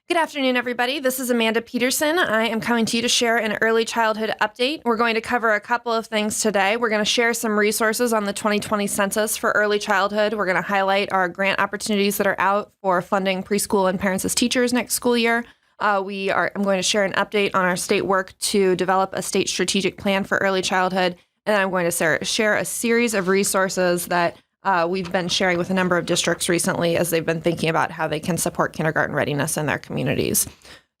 Good afternoon, everybody. This is Amanda Petersen. I am coming to you to share an early childhood update. We're going to cover a couple of things today. We're going to share some resources on the 2020 census for early childhood. We're going to highlight our grant opportunities that are out for funding preschool and parents as teachers next school year. I'm going to share an update on our state work to develop a state strategic plan for early childhood. And then I'm going to share a series of resources that we've been sharing with a number of districts recently as they've been thinking about how they can support kindergarten readiness in their communities.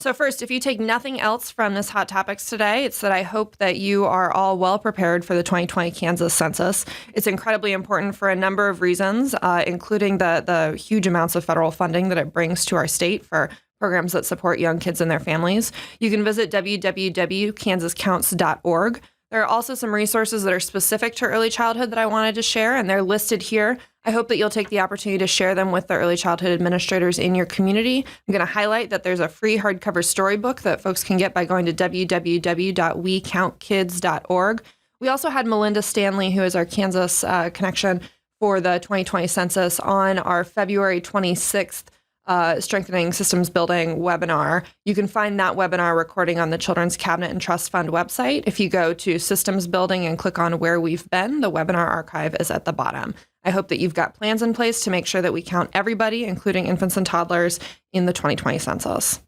So first, if you take nothing else from this Hot Topics today, it's that I hope that you are all well prepared for the 2020 Kansas Census. It's incredibly important for a number of reasons, including the huge amounts of federal funding that it brings to our state for programs that support young kids and their families. You can visit www.kansascounts.org. There are also some resources that are specific to early childhood that I wanted to share, and they're listed here. I hope that you'll take the opportunity to share them with the early childhood administrators in your community. I'm going to highlight that there's a free hardcover storybook that folks can get by going to www.wecountkids.org. We also had Melinda Stanley, who is our Kansas connection for the 2020 census, on our February 26th Strengthening Systems Building webinar. You can find that webinar recording on the Children's Cabinet and Trust Fund website. If you go to Systems Building and click on Where We've Been, the webinar archive is at the bottom. I hope that you've got plans in place to make sure that we count everybody, including infants and toddlers, in the 2020 census.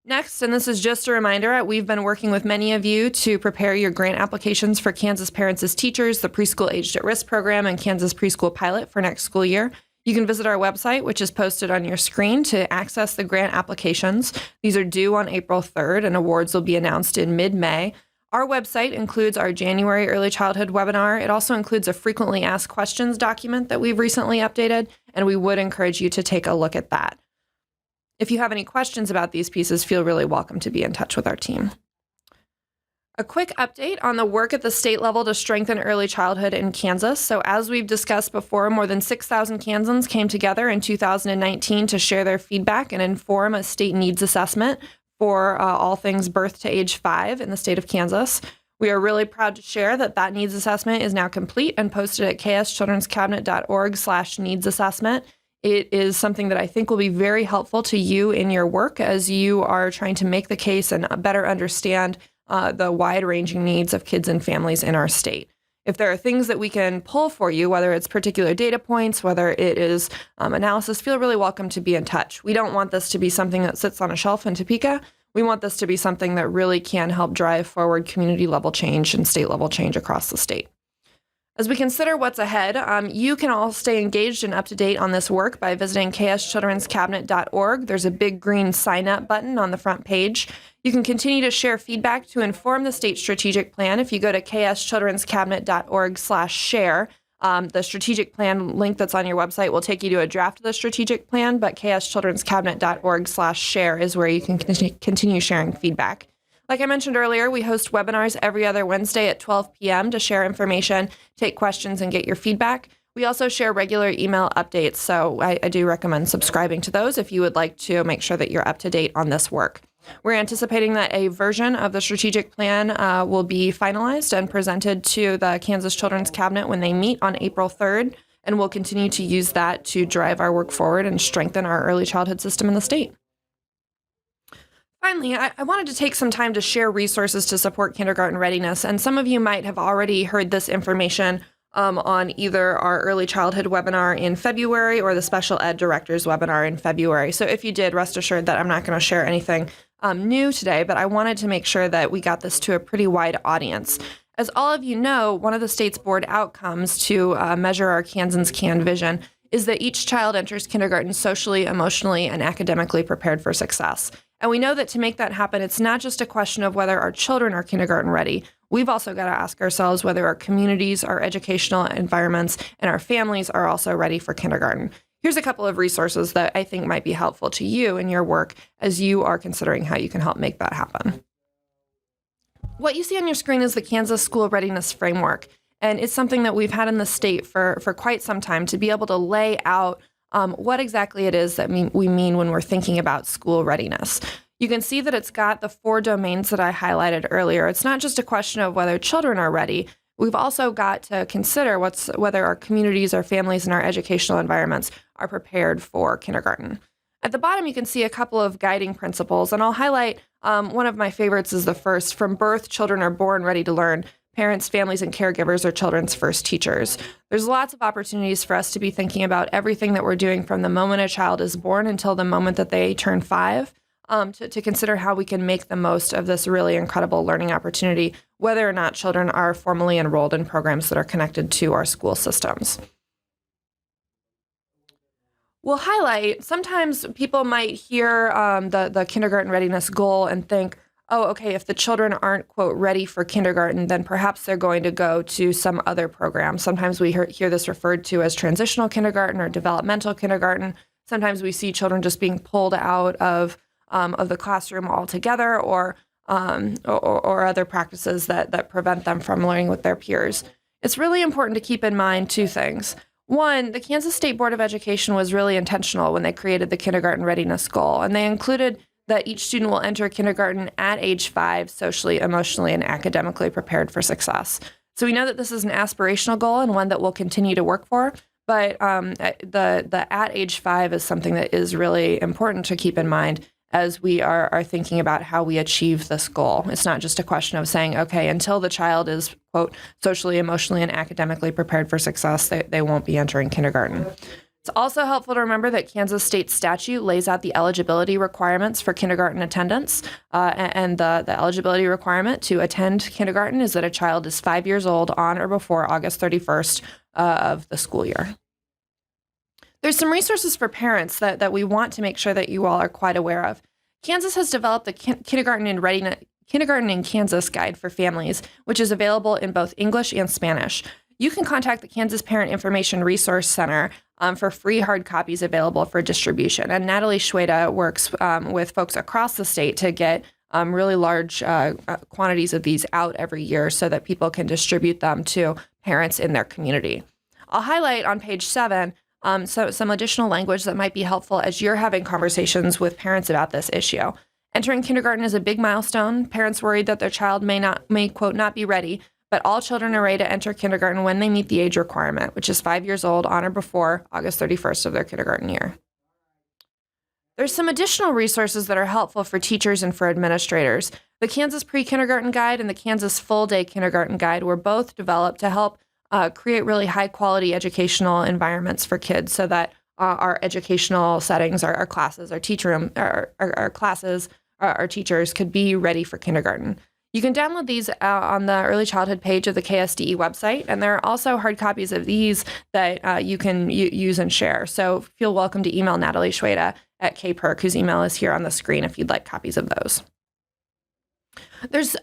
Next, and this is just a reminder, we've been working with many of you to prepare your grant applications for Kansas Parents as Teachers, the Preschool Aged at Risk program, and Kansas Preschool Pilot for next school year. You can visit our website, which is posted on your screen, to access the grant applications. These are due on April 3rd, and awards will be announced in mid-May. Our website includes our January Early Childhood webinar. It also includes a frequently asked questions document that we've recently updated, and we would encourage you to take a look at that. If you have any questions about these pieces, feel really welcome to be in touch with our team. A quick update on the work at the state level to strengthen early childhood in Kansas. So as we've discussed before, more than 6,000 Kansans came together in 2019 to share their feedback and inform a state needs assessment for all things birth to age 5 in the state of Kansas. We are really proud to share that that needs assessment is now complete and posted at kschildrenscabinet.org/needs-assessment. It is something that I think will be very helpful to you in your work as you are trying to make the case and better understand the wide-ranging needs of kids and families in our state. If there are things that we can pull for you, whether it's particular data points, whether it is analysis, feel really welcome to be in touch. We don't want this to be something that sits on a shelf in Topeka. We want this to be something that really can help drive forward community-level change and state-level change across the state. As we consider what's ahead, you can all stay engaged and up to date on this work by visiting kschildrenscabinet.org. There's a big green sign up button on the front page. You can continue to share feedback to inform the state strategic plan if you go to kschildrenscabinet.org/share. The strategic plan link that's on your website will take you to a draft of the strategic plan, but kschildrenscabinet.org/share is where you can continue sharing feedback. Like I mentioned earlier, we host webinars every other Wednesday at 12 p.m. to share information, take questions, and get your feedback. We also share regular email updates, so I do recommend subscribing to those if you would like to make sure that you're up to date on this work. We're anticipating that a version of the strategic plan will be finalized and presented to the Kansas Children's Cabinet when they meet on April 3rd, and we'll continue to use that to drive our work forward and strengthen our early childhood system in the state. Finally, I wanted to take some time to share resources to support kindergarten readiness, and some of you might have already heard this information on either our early childhood webinar in February or the special ed director's webinar in February. So if you did, rest assured that I'm not going to share anything new today, but I wanted to make sure that we got this to a pretty wide audience. As all of you know, one of the state's board outcomes to measure our Kansans Can vision is that each child enters kindergarten socially, emotionally, and academically prepared for success. And we know that to make that happen, it's not just a question of whether our children are kindergarten ready. We've also got to ask ourselves whether our communities, our educational environments, and our families are also ready for kindergarten. Here's a couple of resources that I think might be helpful to you in your work as you are considering how you can help make that happen. What you see on your screen is the Kansas School Readiness Framework, and it's something that we've had in the state for quite some time to be able to lay out what exactly it is that we mean when we're thinking about school readiness. You can see that it's got the 4 domains that I highlighted earlier. It's not just a question of whether children are ready. We've also got to consider whether our communities, our families, and our educational environments are prepared for kindergarten. At the bottom, you can see a couple of guiding principles, and I'll highlight one of my favorites is the first. From birth, children are born ready to learn. Parents, families, and caregivers are children's first teachers. There's lots of opportunities for us to be thinking about everything that we're doing from the moment a child is born until the moment that they turn 5, to consider how we can make the most of this really incredible learning opportunity, whether or not children are formally enrolled in programs that are connected to our school systems. We'll highlight, sometimes people might hear the kindergarten readiness goal and think, oh, okay, if the children aren't, quote, ready for kindergarten, then perhaps they're going to go to some other program. Sometimes we hear this referred to as transitional kindergarten or developmental kindergarten. Sometimes we see children just being pulled out of the classroom altogether, or other practices that prevent them from learning with their peers. It's really important to keep in mind two things. One, the Kansas State Board of Education was really intentional when they created the kindergarten readiness goal, and they included that each student will enter kindergarten at age 5, socially, emotionally, and academically prepared for success. So we know that this is an aspirational goal and one that we'll continue to work for, but the at age 5 is something that is really important to keep in mind as we are thinking about how we achieve this goal. It's not just a question of saying, okay, until the child is, quote, socially, emotionally, and academically prepared for success, they won't be entering kindergarten. It's also helpful to remember that Kansas state statute lays out the eligibility requirements for kindergarten attendance, and the eligibility requirement to attend kindergarten is that a child is 5 years old on or before August 31st of the school year. There's some resources for parents that we want to make sure that you all are quite aware of. Kansas has developed the Kindergarten in Kansas Guide for Families, which is available in both English and Spanish. You can contact the Kansas Parent Information Resource Center for free hard copies available for distribution. And Natalie Schweda works with folks across the state to get really large quantities of these out every year so that people can distribute them to parents in their community. I'll highlight on page 7 some additional language that might be helpful as you're having conversations with parents about this issue. Entering kindergarten is a big milestone. Parents worried that their child may quote, not be ready, but all children are ready to enter kindergarten when they meet the age requirement, which is 5 years old on or before August 31st of their kindergarten year. There's some additional resources that are helpful for teachers and for administrators. The Kansas Pre-Kindergarten Guide and the Kansas Full Day Kindergarten Guide were both developed to help create really high-quality educational environments for kids so that our educational settings, our classes, our classes, our teachers could be ready for kindergarten. You can download these on the early childhood page of the KSDE website, and there are also hard copies of these that you can use and share. So feel welcome to email Natalie Schweda at KPERC, whose email is here on the screen if you'd like copies of those. There's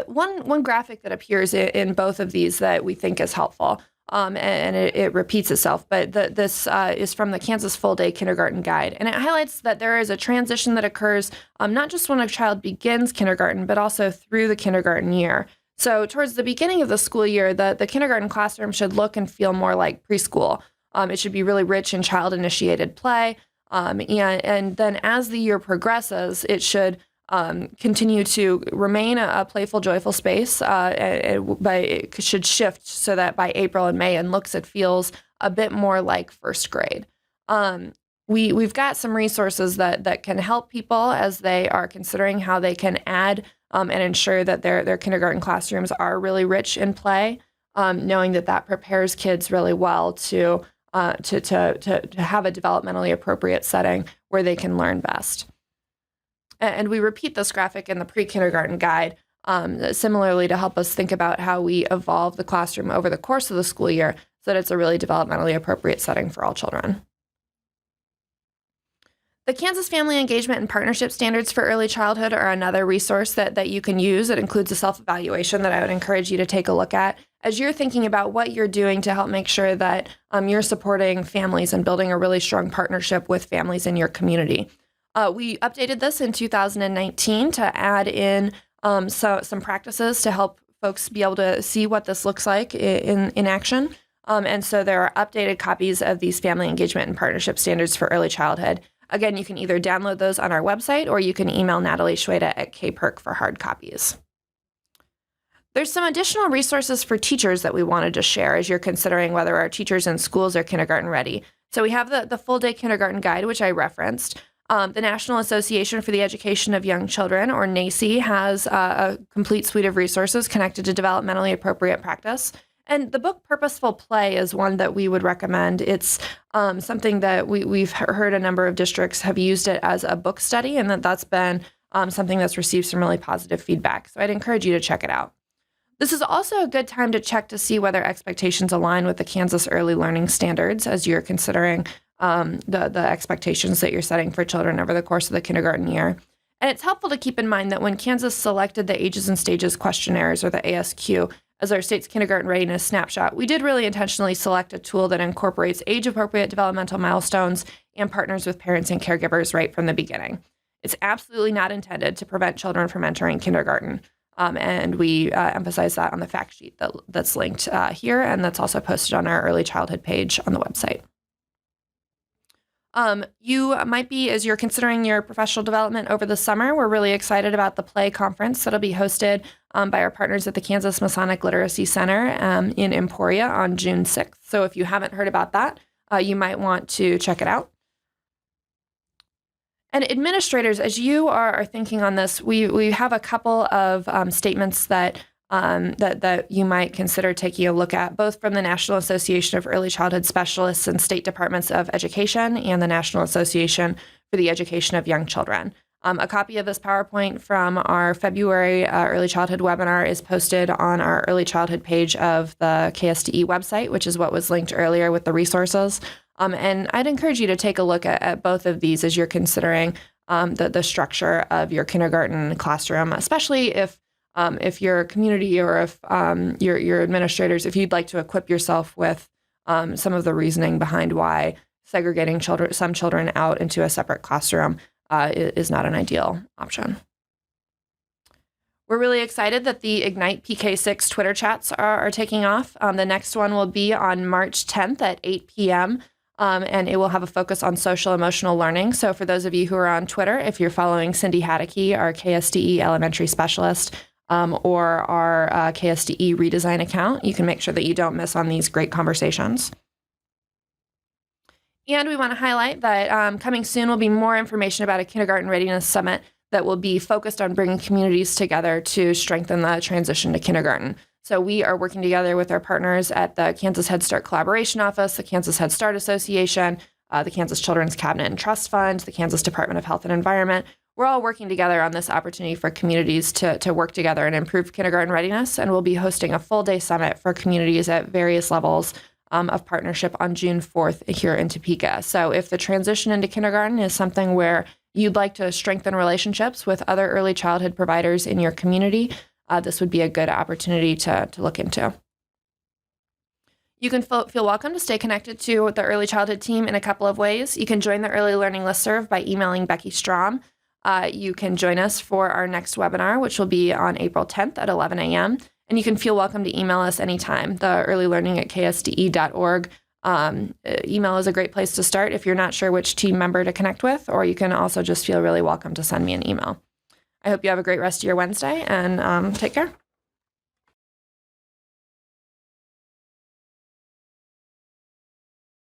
one graphic that appears in both of these that we think is helpful, and it repeats itself, but this is from the Kansas Full Day Kindergarten Guide, and it highlights that there is a transition that occurs not just when a child begins kindergarten, but also through the kindergarten year. So towards the beginning of the school year, the kindergarten classroom should look and feel more like preschool. It should be really rich in child-initiated play, and then as the year progresses, it should continue to remain a playful, joyful space, but it should shift so that by April and May, it looks and feels a bit more like first grade. We've got some resources that can help people as they are considering how they can add and ensure that their kindergarten classrooms are really rich in play, knowing that prepares kids really well to have a developmentally appropriate setting where they can learn best. And we repeat this graphic in the pre-kindergarten guide, similarly to help us think about how we evolve the classroom over the course of the school year so that it's a really developmentally appropriate setting for all children. The Kansas Family Engagement and Partnership Standards for Early Childhood are another resource that you can use. It includes a self-evaluation that I would encourage you to take a look at as you're thinking about what you're doing to help make sure that you're supporting families and building a really strong partnership with families in your community. We updated this in 2019 to add in some practices to help folks be able to see what this looks like in action. And so there are updated copies of these Family Engagement and Partnership Standards for Early Childhood. Again, you can either download those on our website or you can email Natalie Schweda at KPERC for hard copies. There's some additional resources for teachers that we wanted to share as you're considering whether our teachers in schools are kindergarten ready. So we have the Full Day Kindergarten Guide, which I referenced. The National Association for the Education of Young Children, or NACCE, has a complete suite of resources connected to developmentally appropriate practice. And the book Purposeful Play is one that we would recommend. It's something that we've heard a number of districts have used it as a book study, and that's been something that's received some really positive feedback. So I'd encourage you to check it out. This is also a good time to check to see whether expectations align with the Kansas Early Learning Standards as you're considering the expectations that you're setting for children over the course of the kindergarten year. And it's helpful to keep in mind that when Kansas selected the Ages and Stages questionnaires, or the ASQ, as our state's kindergarten readiness snapshot, we did really intentionally select a tool that incorporates age-appropriate developmental milestones and partners with parents and caregivers right from the beginning. It's absolutely not intended to prevent children from entering kindergarten. And we emphasize that on the fact sheet that's linked here, and that's also posted on our early childhood page on the website. You might be, as you're considering your professional development over the summer, we're really excited about the Play Conference that'll be hosted by our partners at the Kansas Masonic Literacy Center in Emporia on June 6th. So if you haven't heard about that, you might want to check it out. And administrators, as you are thinking on this, we have a couple of statements that you might consider taking a look at, both from the National Association of Early Childhood Specialists and State Departments of Education and the National Association for the Education of Young Children. A copy of this PowerPoint from our February Early Childhood webinar is posted on our Early Childhood page of the KSDE website, which is what was linked earlier with the resources. And I'd encourage you to take a look at both of these as you're considering the structure of your kindergarten classroom, especially if your community or if your administrators, if you'd like to equip yourself with some of the reasoning behind why segregating some children out into a separate classroom is not an ideal option. We're really excited that the Ignite PK6 Twitter chats are taking off. The next one will be on March 10th at 8 p.m. And it will have a focus on social emotional learning. So for those of you who are on Twitter, if you're following Cindy Haddocky, our KSDE elementary specialist, or our KSDE redesign account, you can make sure that you don't miss on these great conversations. And we want to highlight that coming soon will be more information about a Kindergarten Readiness Summit that will be focused on bringing communities together to strengthen the transition to kindergarten. So we are working together with our partners at the Kansas Head Start Collaboration Office, the Kansas Head Start Association, the Kansas Children's Cabinet and Trust Fund, the Kansas Department of Health and Environment. We're all working together on this opportunity for communities to work together and improve kindergarten readiness, and we'll be hosting a full-day summit for communities at various levels of partnership on June 4th here in Topeka. So if the transition into kindergarten is something where you'd like to strengthen relationships with other early childhood providers in your community, this would be a good opportunity to look into. You can feel welcome to stay connected to the early childhood team in a couple of ways. You can join the early learning listserv by emailing Becky Strom. You can join us for our next webinar, which will be on April 10th at 11 a.m. And you can feel welcome to email us anytime. The earlylearning@ksde.org. Email is a great place to start if you're not sure which team member to connect with, or you can also just feel really welcome to send me an email. I hope you have a great rest of your Wednesday, and take care.